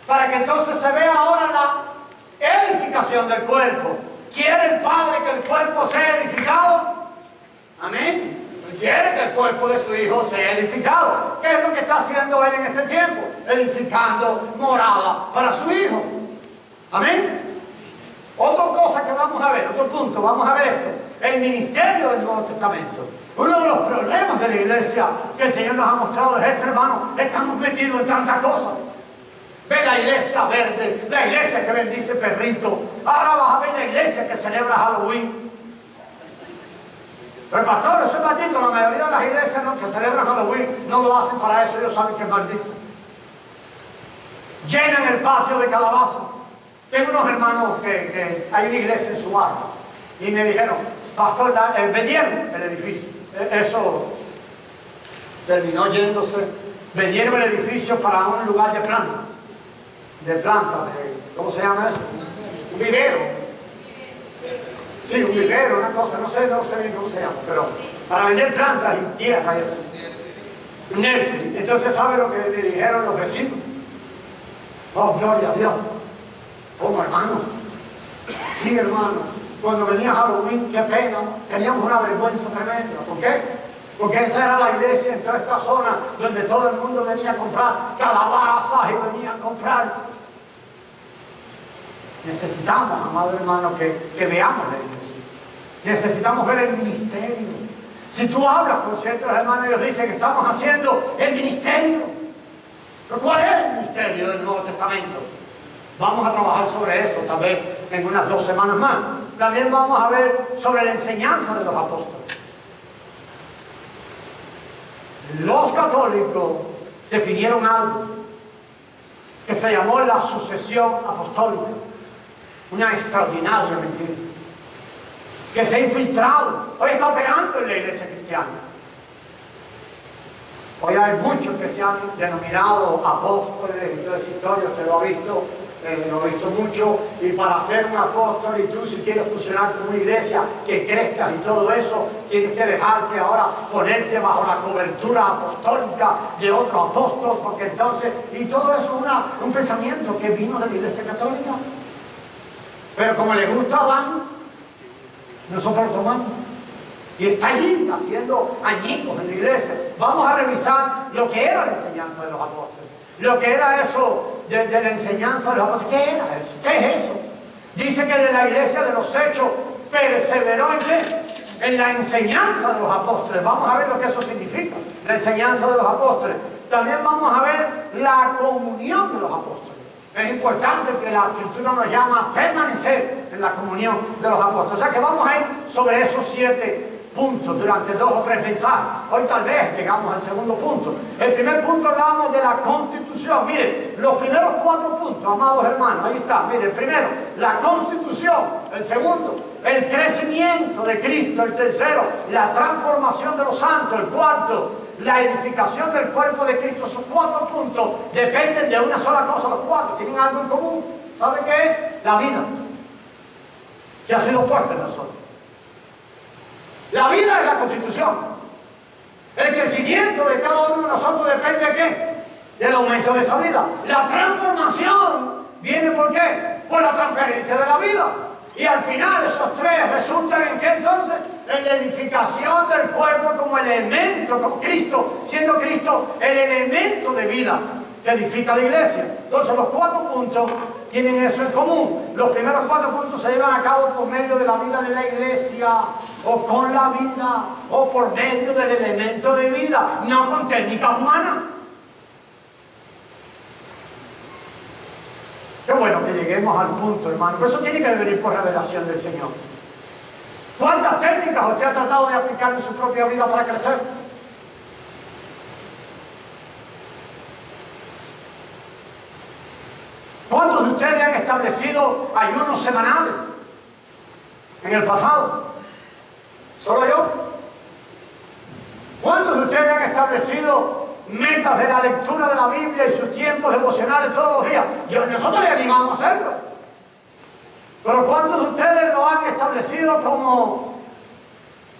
[SPEAKER 1] Para que entonces se vea ahora la edificación del cuerpo. ¿Quiere el Padre que el cuerpo sea edificado? Amén. Quiere que el cuerpo de su Hijo sea edificado. ¿Qué es lo que está haciendo Él en este tiempo? Edificando morada para su Hijo. Amén. Otra cosa que vamos a ver, otro punto, vamos a ver esto. El ministerio del Nuevo Testamento. Uno de los problemas de la iglesia que el Señor nos ha mostrado es este, hermano. Estamos metidos en tantas cosas. Ve la iglesia verde, la iglesia que bendice perrito. Ahora vas a ver la iglesia que celebra Halloween. Pero pastor, eso es maldito. La mayoría de las iglesias que celebran Halloween no lo hacen para eso. Ellos saben que es maldito. Llenan el patio de calabaza. Tengo unos hermanos que hay una iglesia en su barrio y me dijeron, pastor, vendieron el edificio. Eso terminó yéndose. Vendieron el edificio para un lugar de plantas. ¿Cómo se llama eso? Un vivero. Sí, un vivero, una cosa, no sé bien cómo se llama, pero para vender plantas y tierra y eso. Nursery. Entonces, ¿sabe lo que le dijeron los vecinos? Oh, gloria a Dios. ¿Cómo, hermano? Sí, hermano. Cuando venía Halloween, qué pena, teníamos una vergüenza tremenda. ¿Por qué? Porque esa era la iglesia en toda esta zona donde todo el mundo venía a comprar calabazas y venía a comprar. Necesitamos, amado hermano, que veamos la iglesia. Necesitamos ver el ministerio. Si tú hablas con ciertos hermanos, ellos dicen que estamos haciendo el ministerio. ¿Pero cuál es el ministerio del Nuevo Testamento? Vamos a trabajar sobre eso, tal vez en unas 2 semanas más. También vamos a ver sobre la enseñanza de los apóstoles. Los católicos definieron algo que se llamó la sucesión apostólica. Una extraordinaria mentira que se ha infiltrado, hoy está operando en la iglesia cristiana. Hoy hay muchos que se han denominado apóstoles y toda esa historia, usted lo ha visto mucho, y para ser un apóstol, y tú si quieres funcionar como una iglesia, que crezcas y todo eso, tienes que dejarte ahora ponerte bajo la cobertura apostólica de otro apóstol, porque entonces, y todo eso es un pensamiento que vino de la iglesia católica. Pero como le gusta a Adán, nosotros tomamos. Y está allí haciendo añicos en la iglesia. Vamos a revisar lo que era la enseñanza de los apóstoles. Lo que era eso de la enseñanza de los apóstoles. ¿Qué era eso? ¿Qué es eso? Dice que en la iglesia de los Hechos perseveró en qué? En la enseñanza de los apóstoles. Vamos a ver lo que eso significa. La enseñanza de los apóstoles. También vamos a ver la comunión de los apóstoles. Es importante que la Escritura nos llama a permanecer en la comunión de los apóstoles. O sea que vamos a ir sobre esos 7 puntos durante 2 o 3 mensajes. Hoy tal vez llegamos al segundo punto. El primer punto hablamos de la constitución. Mire, los primeros 4 puntos, amados hermanos, ahí está. Mire, el primero, la constitución. El segundo, el crecimiento de Cristo. El tercero, la transformación de los santos. El cuarto, la edificación del cuerpo de Cristo. Esos 4 puntos dependen de una sola cosa. Los 4 tienen algo en común. ¿Sabe qué es? La vida. que ha sido fuerte en nosotros. La vida es la constitución. El crecimiento de cada uno de nosotros depende de qué? Del aumento de esa vida. La transformación viene ¿por qué? Por la transferencia de la vida. Y al final esos tres resultan en qué entonces? En la edificación del cuerpo como elemento, con Cristo, siendo Cristo el elemento de vida que edifica la iglesia. Entonces los 4 puntos tienen eso en común. Los primeros 4 puntos se llevan a cabo por medio de la vida de la iglesia, o con la vida, o por medio del elemento de vida, no con técnicas humanas. Qué bueno que lleguemos al punto, hermano. Pero eso tiene que venir por revelación del Señor. ¿Cuántas técnicas usted ha tratado de aplicar en su propia vida para crecer? ¿Cuántos de ustedes han establecido ayunos semanales en el pasado? ¿Solo yo? ¿Cuántos de ustedes han establecido metas de la lectura de la Biblia y sus tiempos devocionales todos los días? Nosotros le animamos a hacerlo. Pero ¿cuántos de ustedes lo han establecido como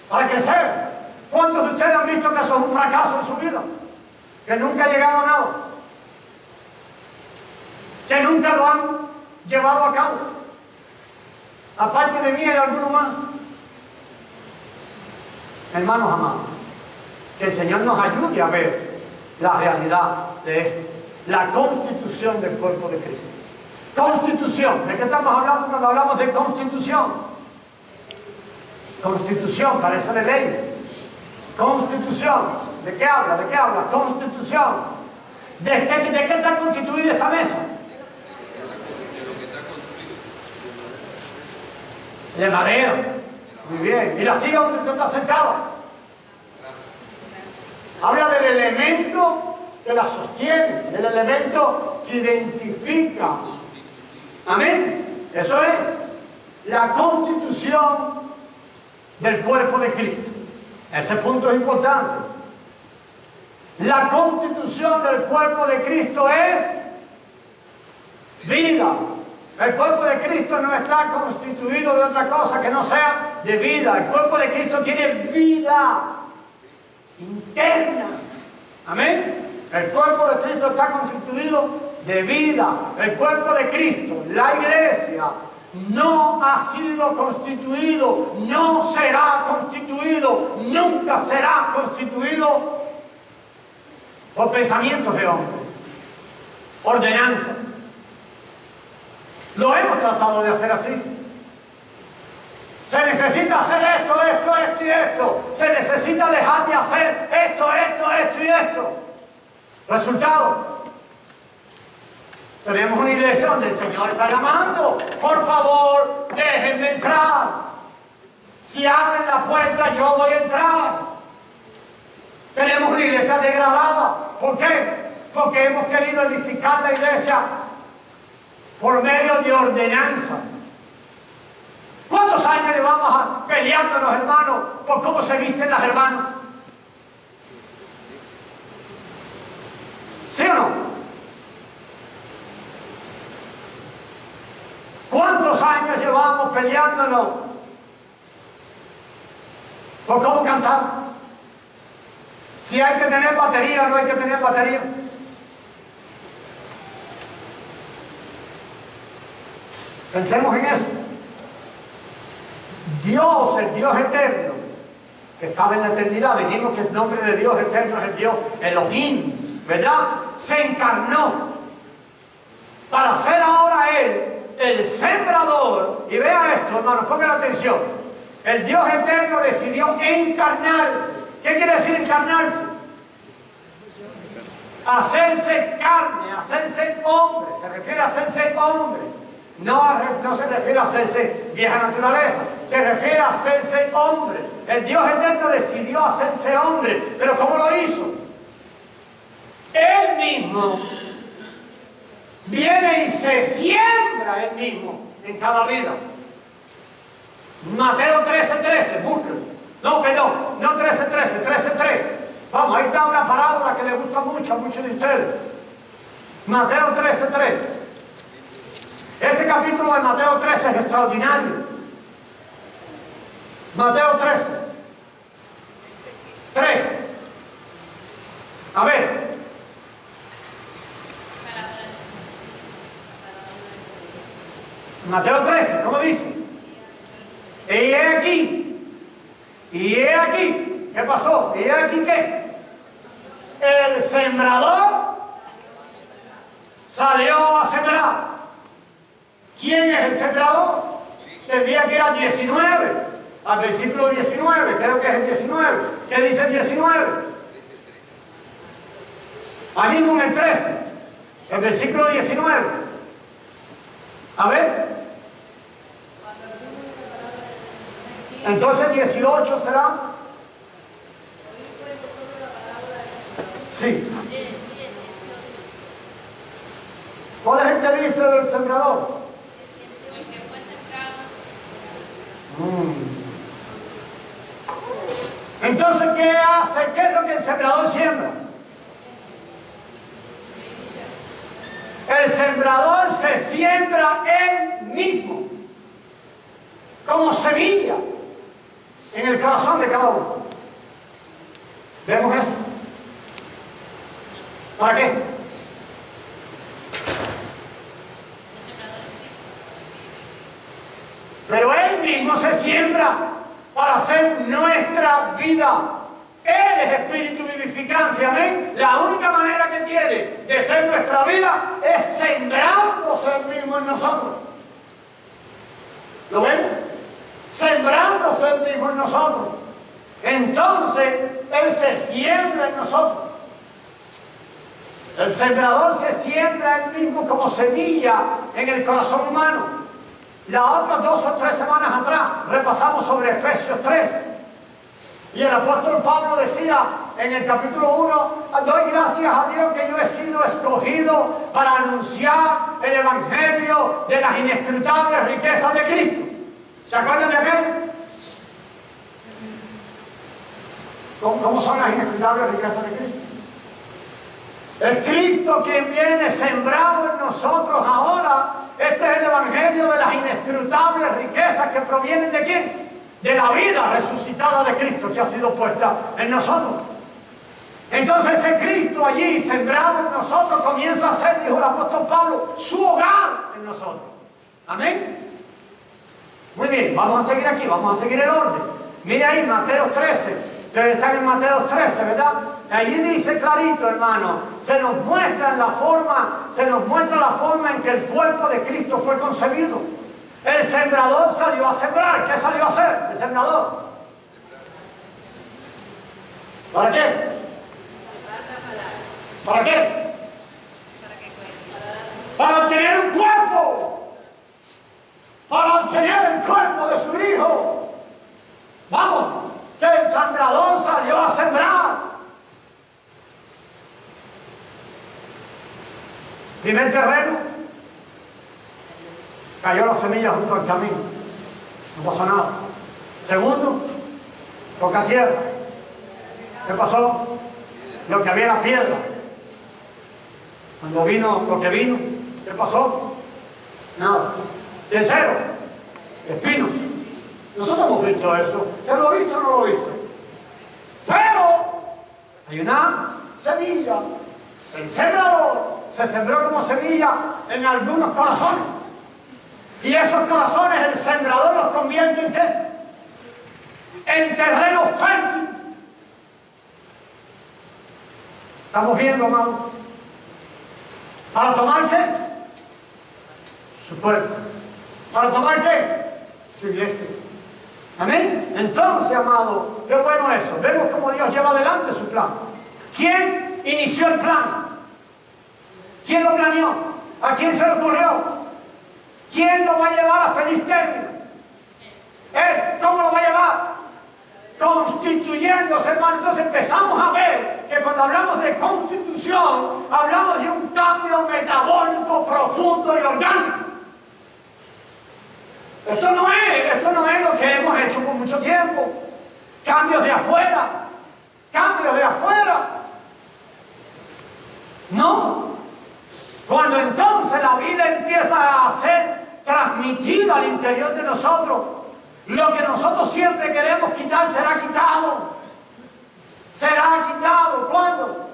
[SPEAKER 1] para crecer? ¿Cuántos de ustedes han visto que eso es un fracaso en su vida? Que nunca ha llegado a nada. Que nunca lo han llevado a cabo. Aparte de mí hay alguno más. Hermanos amados, que el Señor nos ayude a ver la realidad de esto. La constitución del cuerpo de Cristo. Constitución. ¿De qué estamos hablando cuando hablamos de constitución? Constitución, parece de ley. Constitución. ¿De qué habla? ¿De qué habla? Constitución. ¿De qué está constituida esta mesa? De madera. Muy bien. ¿Y la silla donde usted está sentado? Habla del elemento que la sostiene, del elemento que identifica. Amén. Eso es la constitución del cuerpo de Cristo. Ese punto es importante. La constitución del cuerpo de Cristo es vida. El cuerpo de Cristo no está constituido de otra cosa que no sea de vida. El cuerpo de Cristo tiene vida interna. Amén. El cuerpo de Cristo está constituido de vida. El cuerpo de Cristo, la iglesia, no ha sido constituido, no será constituido, nunca será constituido por pensamientos de hombres, ordenanzas. Lo hemos tratado de hacer así. Se necesita hacer esto y esto. Se necesita dejar de hacer esto y esto. Resultado. Tenemos una iglesia donde el Señor está llamando. Por favor, déjenme entrar. Si abren la puerta, yo voy a entrar. Tenemos una iglesia degradada. ¿Por qué? Porque hemos querido edificar la iglesia por medio de ordenanza. ¿Cuántos años llevamos peleándonos, hermanos, por cómo se visten las hermanas? ¿Sí o no? ¿Cuántos años llevamos peleándonos por cómo cantar? Si hay que tener batería o no hay que tener batería. Pensemos en eso. Dios, el Dios eterno, que estaba en la eternidad, dijimos que el nombre de Dios eterno es el Dios Elohim, ¿verdad? Se encarnó para ser ahora Él el sembrador. Y vea esto, hermanos, pongan atención. El Dios eterno decidió encarnarse. ¿Qué quiere decir encarnarse? Hacerse carne, hacerse hombre. Se refiere a hacerse hombre. No se refiere a hacerse vieja naturaleza, se refiere a hacerse hombre. El Dios eterno decidió hacerse hombre, pero ¿cómo lo hizo? Él mismo viene y se siembra Él mismo en cada vida. Mateo 13:13, búsquenlo. No, perdón, no 13:13, 13:3. Vamos, ahí está una parábola que le gusta mucho a muchos de ustedes. Mateo 13:3. Ese capítulo de Mateo 13 es extraordinario. Mateo 13. 3. A ver. Mateo 13, ¿cómo dice? Y he aquí, ¿qué pasó? Y he aquí, ¿qué? El sembrador salió a sembrar. ¿Quién es el sembrador? Tendría que ir al 19, al versículo 19, creo que es el 19. ¿Qué dice el 19? Ahí mismo en el 13, el versículo 19. A ver. Entonces 18 será. Sí. ¿Cuál es el que dice del sembrador?
[SPEAKER 2] El que fue sembrado.
[SPEAKER 1] Entonces, ¿qué hace? ¿Qué es lo que el sembrador siembra? El sembrador se siembra él mismo como semilla en el corazón de cada uno. ¿Vemos eso? ¿Para qué? Pero él mismo se siembra para hacer nuestra vida. Él es espíritu vivificante, amén. La única manera que tiene de ser nuestra vida es sembrándose él mismo en nosotros. ¿Lo ven? Sembrándose él mismo en nosotros. Entonces, él se siembra en nosotros. El sembrador se siembra él mismo como semilla en el corazón humano. Las otras 2 o 3 semanas atrás repasamos sobre Efesios 3. Y el apóstol Pablo decía en el capítulo 1, doy gracias a Dios que yo he sido escogido para anunciar el evangelio de las inescrutables riquezas de Cristo. ¿Se acuerdan de aquel? ¿Cómo son las inescrutables riquezas de Cristo? El Cristo quien viene sembrado en nosotros ahora. Este es el evangelio de las inescrutables riquezas que provienen ¿de quién? De la vida resucitada de Cristo que ha sido puesta en nosotros. Entonces ese Cristo allí sembrado en nosotros comienza a ser, dijo el apóstol Pablo, su hogar en nosotros. Amén. Muy bien, vamos a seguir aquí, vamos a seguir el orden. Mire ahí, Mateo 13. Ustedes están en Mateo 13, ¿verdad? Allí dice clarito, hermano, se nos muestra la forma en que el cuerpo de Cristo fue concebido. El sembrador salió a sembrar. ¿Qué salió a hacer el sembrador? ¿Para qué? ¿Para qué? Para obtener un cuerpo. Para obtener el cuerpo de su hijo. Vamos, que el sembrador salió a sembrar. Primer terreno, cayó la semilla junto al camino, no pasó nada. Segundo, toca tierra. ¿Qué pasó? Lo que había era piedra. Cuando vino lo que vino, ¿qué pasó? Nada. Tercero, espinos. Nosotros hemos visto eso. ¿Usted lo ha visto o no lo ha visto? Pero hay una semilla. El sembrador se sembró como semilla en algunos corazones. Y esos corazones el sembrador los convierte en ¿qué? En terreno fértil. ¿Estamos viendo, amado? ¿Para tomar qué? Su cuerpo. ¿Para tomar qué? Su iglesia. Amén. Entonces, amado, qué bueno eso. Vemos cómo Dios lleva adelante su plan. ¿Quién inició el plan? ¿Quién lo planeó? ¿A quién se le ocurrió? ¿Quién lo va a llevar a feliz término? Él. ¿Cómo lo va a llevar? Constituyéndose, hermano. Entonces empezamos a ver que cuando hablamos de constitución, hablamos de un cambio metabólico profundo y orgánico. Esto no es lo que hemos hecho por mucho tiempo. Cambios de afuera. Cambios de afuera. No. Cuando entonces la vida empieza a ser transmitida al interior de nosotros Lo que nosotros siempre queremos quitar será quitado. Será quitado. ¿Cuándo?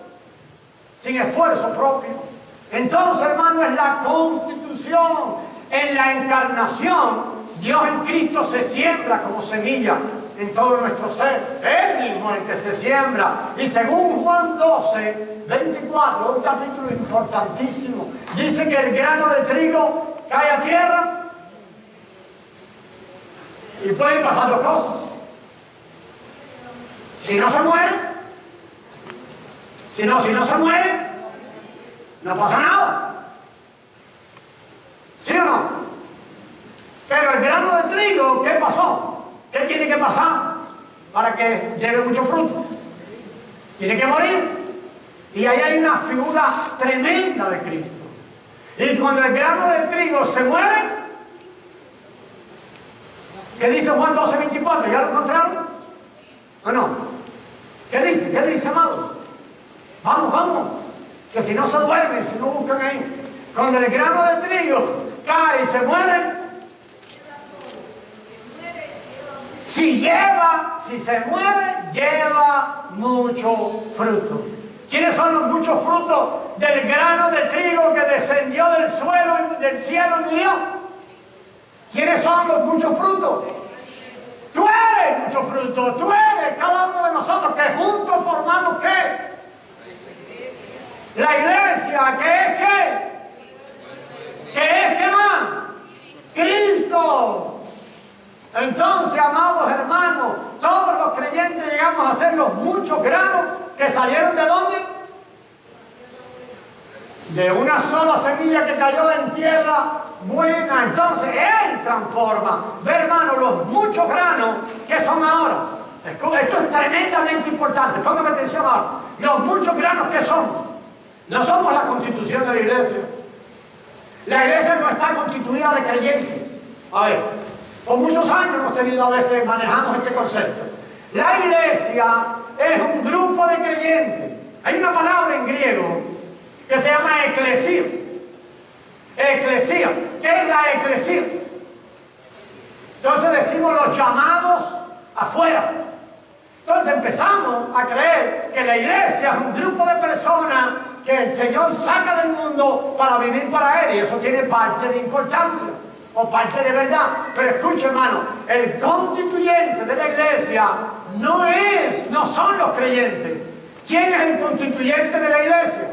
[SPEAKER 1] Sin esfuerzo propio. Entonces, hermano, es la constitución. En la encarnación, Dios en Cristo se siembra como semilla en todo nuestro ser. Él mismo es el que se siembra. Y según Juan 12, 24, un capítulo importantísimo, dice que el grano de trigo cae a tierra y pueden pasar dos cosas. Si no se muere, si no se muere, no pasa nada. ¿Sí o no? Pero el grano de trigo, ¿qué pasó? ¿Qué tiene que pasar para que lleve mucho fruto? Tiene que morir. Y ahí hay una figura tremenda de Cristo. Y cuando el grano de trigo se muere, ¿qué dice Juan 12, 24? ¿Ya lo encontraron? ¿O no? ¿Qué dice? ¿Qué dice, amado? Vamos, vamos. Que si no se duermen, si no buscan ahí. Cuando el grano de trigo cae y se muere, si se muere, lleva mucho fruto. ¿Quiénes son los muchos frutos del grano de trigo que descendió del cielo y murió? ¿Quiénes son los muchos frutos? Tú eres mucho fruto, tú eres cada uno de nosotros, que juntos formamos ¿qué? La iglesia, ¿qué es qué? ¿Qué es qué más? Cristo. Entonces, amados hermanos, todos los creyentes llegamos a ser los muchos granos que salieron ¿de dónde? De una sola semilla que cayó en tierra buena. Entonces, Él transforma. Ve, hermano, los muchos granos que son ahora. Esto es tremendamente importante. Póngame atención ahora. Los muchos granos que son. No somos la constitución de la iglesia. La iglesia no está constituida de creyentes. A ver, por muchos años hemos tenido, a veces manejamos este concepto. La iglesia es un grupo de creyentes. Hay una palabra en griego que se llama eclesía. Eclesía. ¿Qué es la eclesía? Entonces decimos los llamados afuera. Entonces empezamos a creer que la iglesia es un grupo de personas que el Señor saca del mundo para vivir para Él, y eso tiene parte de importancia o parte de verdad. Pero escuche, hermano, el constituyente de la iglesia no son los creyentes. ¿Quién es el constituyente de la iglesia?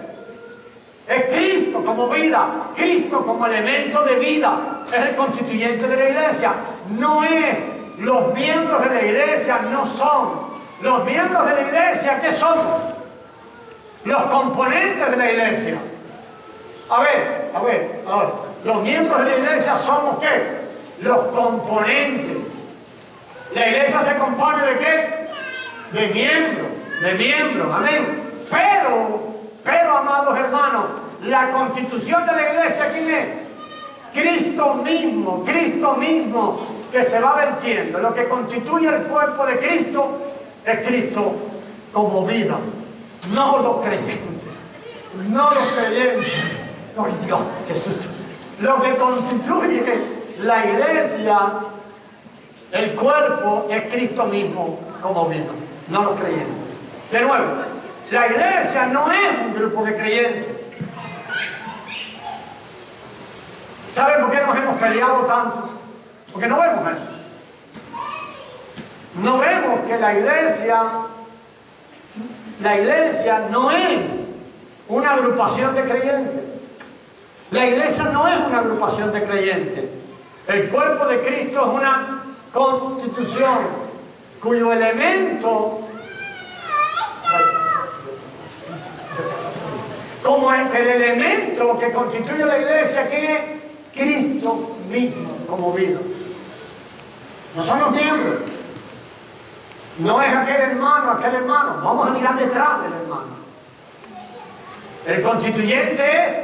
[SPEAKER 1] Es Cristo como vida, Cristo como elemento de vida, es el constituyente de la iglesia. No es los miembros de la iglesia, no son. Los miembros de la iglesia, ¿qué son? Los componentes de la iglesia. A ver. Los miembros de la iglesia somos ¿qué? Los componentes. La iglesia se compone ¿de qué? De miembros, amén. Pero, amados hermanos, la constitución de la iglesia, ¿quién es? Cristo mismo que se va vertiendo. Lo que constituye el cuerpo de Cristo es Cristo como vida. No los creyentes. ¡Ay, Dios, qué susto! Lo que constituye la iglesia, el cuerpo, es Cristo mismo como vida, no los creyentes. De nuevo, la iglesia no es un grupo de creyentes. ¿Saben por qué nos hemos peleado tanto? Porque no vemos eso. No vemos que la iglesia no es una agrupación de creyentes. La iglesia no es una agrupación de creyentes. El cuerpo de Cristo es una constitución cuyo elemento, como el elemento que constituye la iglesia, ¿quién es? Cristo mismo como vida. No son los miembros. No es aquel hermano. Vamos a mirar detrás del hermano. El constituyente es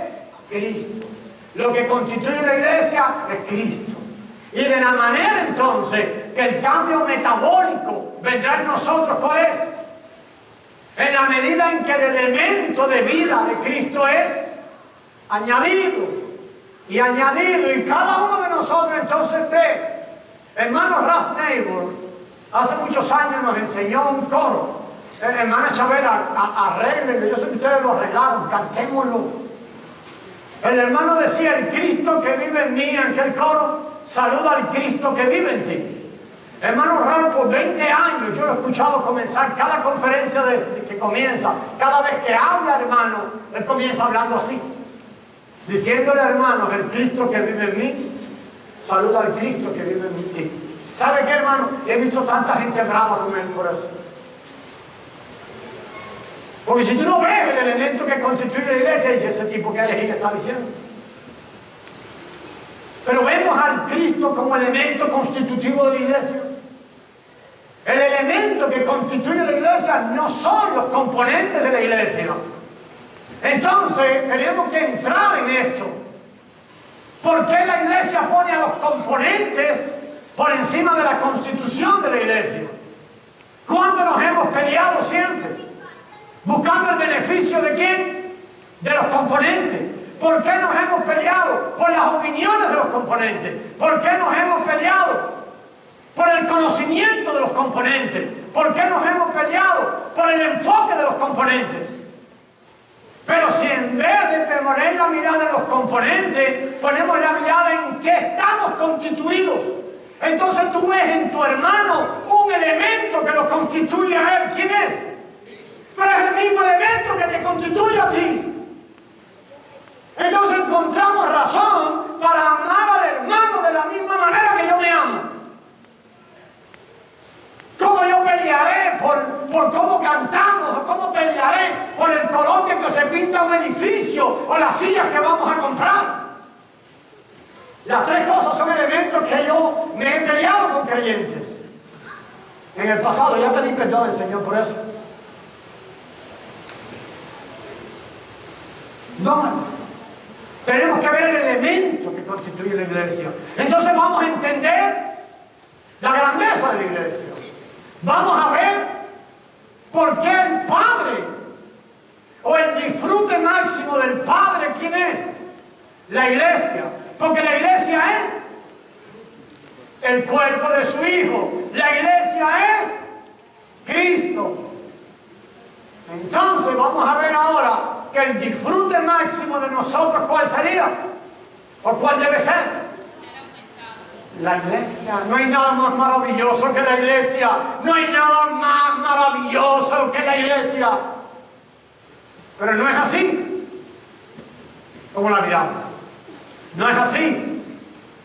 [SPEAKER 1] Cristo. Lo que constituye la iglesia es Cristo. Y de la manera entonces que el cambio metabólico vendrá en nosotros, ¿cuál es? En la medida en que el elemento de vida de Cristo es añadido. Y cada uno de nosotros entonces ve Hermano Ralph Neighbor, hace muchos años nos enseñó un coro. Hermana Chabela, arreglenlo, yo sé que ustedes lo arreglaron, cantémoslo. El hermano decía, el Cristo que vive en mí, en aquel coro, saluda al Cristo que vive en ti. Hermano Ralph, por 20 años yo lo he escuchado comenzar cada conferencia que comienza, cada vez que habla, hermano, él comienza hablando así, diciéndole, hermanos, el Cristo que vive en mí, saluda al Cristo que vive en ti. ¿Sabe qué, hermano? He visto tanta gente brava con él por eso. Porque si tú no ves el elemento que constituye la iglesia, dice ese tipo que elegir está diciendo. Pero vemos al Cristo como elemento constitutivo de la iglesia. El elemento que constituye la iglesia no son los componentes de la iglesia. Entonces tenemos que entrar en esto. ¿Por qué la iglesia pone a los componentes por encima de la constitución de la iglesia? ¿Cuándo nos hemos peleado siempre? ¿Buscando el beneficio de quién? De los componentes. ¿Por qué nos hemos peleado? Por las opiniones de los componentes. ¿Por qué nos hemos peleado? Por el conocimiento de los componentes. ¿Por qué nos hemos peleado? Por el enfoque de los componentes. Pero si en vez de poner la mirada en los componentes, ponemos la mirada en qué estamos constituidos, entonces tú ves en tu hermano un elemento que lo constituye a él. ¿Quién es? Pero es el mismo elemento que te constituye a ti. Entonces encontramos razón para amar al hermano de la misma manera que yo me amo. ¿Cómo yo pelearé por cómo cantamos? ¿O cómo pelearé por el color que se pinta un edificio o las sillas que vamos a comprar? Las tres cosas son elementos que yo me he peleado con creyentes. En el pasado, ya pedí perdón al Señor por eso. No, tenemos que ver el elemento que constituye la iglesia. Entonces vamos a entender la grandeza de la iglesia. Vamos a ver por qué el Padre, o el disfrute máximo del Padre, ¿quién es? La iglesia. Porque la iglesia es el cuerpo de su Hijo. La iglesia es Cristo. Entonces vamos a ver ahora que el disfrute máximo de nosotros, ¿cuál sería? ¿O cuál debe ser? La iglesia. No hay nada más maravilloso que la iglesia. No hay nada más maravilloso que la iglesia. Pero no es así como la miramos. No es así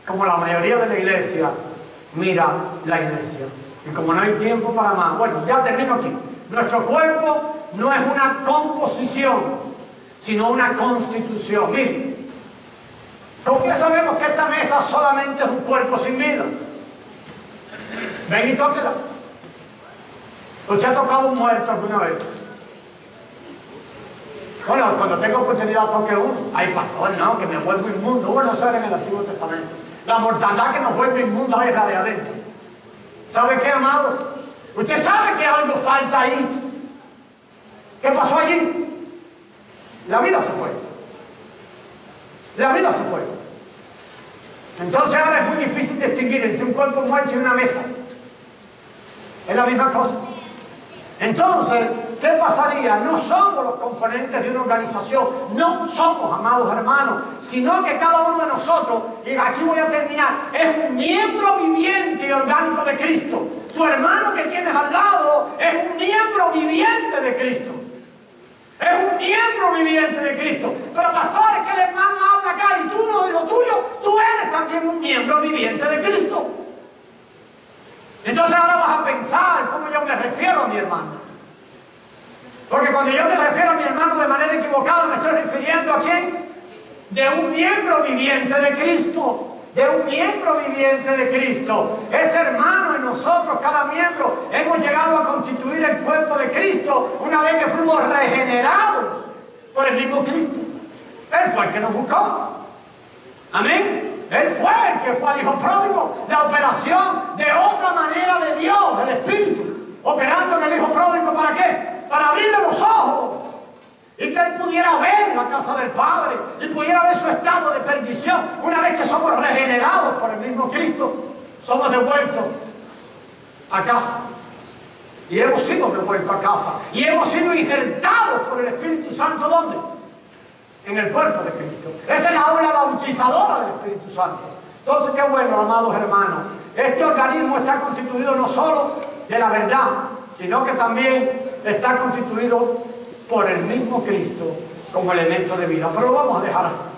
[SPEAKER 1] como la mayoría de la iglesia mira la iglesia. Y como no hay tiempo para más, bueno, ya termino aquí. Nuestro cuerpo no es una composición, sino una constitución. Miren, ¿cómo que sabemos que esta mesa solamente es un cuerpo sin vida? Ven y tóquela. ¿Usted ha tocado un muerto alguna vez? Bueno, cuando tengo oportunidad toque uno. Ay, pastor, no, que me vuelvo inmundo. Bueno, eso era en el Antiguo Testamento. La mortandad que nos vuelve inmundo es la de adentro. ¿Sabe qué, amado? Usted sabe que algo falta ahí. ¿Qué pasó allí? La vida se fue. La vida se fue. Entonces ahora es muy difícil distinguir entre un cuerpo muerto y una mesa. Es la misma cosa. Entonces, ¿qué pasaría? No somos los componentes de una organización, no somos, amados hermanos, sino que cada uno de nosotros, y aquí voy a terminar, es un miembro viviente y orgánico de Cristo. Tu hermano que tienes al lado es un miembro viviente de Cristo. Es un miembro viviente de Cristo. Pero pastor, es que el hermano habla acá y tú no de lo tuyo, tú eres también un miembro viviente de Cristo. Entonces ahora vas a pensar cómo yo me refiero a mi hermano. Porque cuando yo me refiero a mi hermano de manera equivocada, me estoy refiriendo ¿a quién? De un miembro viviente de Cristo. De un miembro viviente de Cristo. Ese hermano y nosotros, cada miembro, hemos llegado a constituir el cuerpo de Cristo una vez que fuimos regenerados por el mismo Cristo. Él fue el que nos buscó. Amén. Él fue el que fue al hijo pródigo. La operación de otra manera de Dios, del Espíritu, operando en el hijo pródigo, ¿para qué? Para abrirle los ojos y que él pudiera ver la casa del Padre y pudiera ver su estado de perdición una vez que somos regenerados por el mismo Cristo. somos devueltos a casa. Y hemos sido devueltos a casa. Y hemos sido injertados por el Espíritu Santo, ¿dónde? En el cuerpo de Cristo. Esa es la obra bautizadora del Espíritu Santo. Entonces, qué bueno, amados hermanos. Este organismo está constituido no solo de la verdad, sino que también está constituido por el mismo Cristo como elemento de vida. Pero lo vamos a dejar aquí.